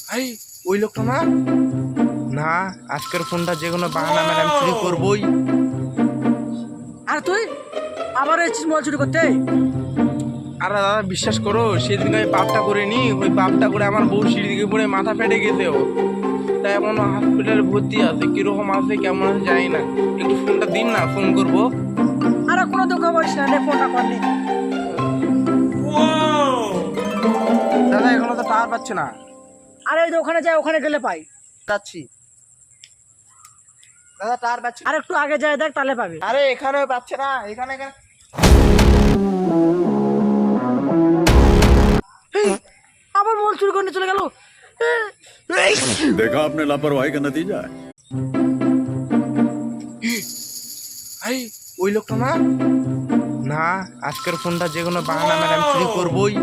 ভাই ওই লোকটা না, না আজকের ফোনটা যে কোনো বাহানা মেরে আমি চুরি করবোই। আর তুই আবার এসেছিস মোবাইল চুরি করতে? আর দাদা বিশ্বাস করো, সেদিন আমি পাপটা করে নি, ওই পাপটা করে আমার বউ সিঁড়ি দিকে পড়ে মাথা ফেটে গেছে ও। তাই এখন হসপিটালে ভর্তি আছে, কিরকম আছে কেমন আছে জানি না। একটু ফোনটা দিন না, ফোন করবো। আর কোনো দুঃখ বলিস না, নে ফোনটা করনি। দাদা এখনো তো টাওয়ার পাচ্ছে না। আরে ওই যে ওখানে যাই, ওখানে গেলে পাই। যাচ্ছি দাদা, টাওয়ার পাচ্ছে না। আর একটু আগে যাই দেখ, তাহলে পাবি। আরে এখানেও পাচ্ছে না, এখানে এখানে আবার মোবাইল চুরি করে নিয়ে চলে গেল। देखा आपने लापरवाही का नतीजा है। ভাই ওই লোকটা না, না আজকের ফোনটা যে কোনো বাহানা মেরে আমি চুরি করবোই।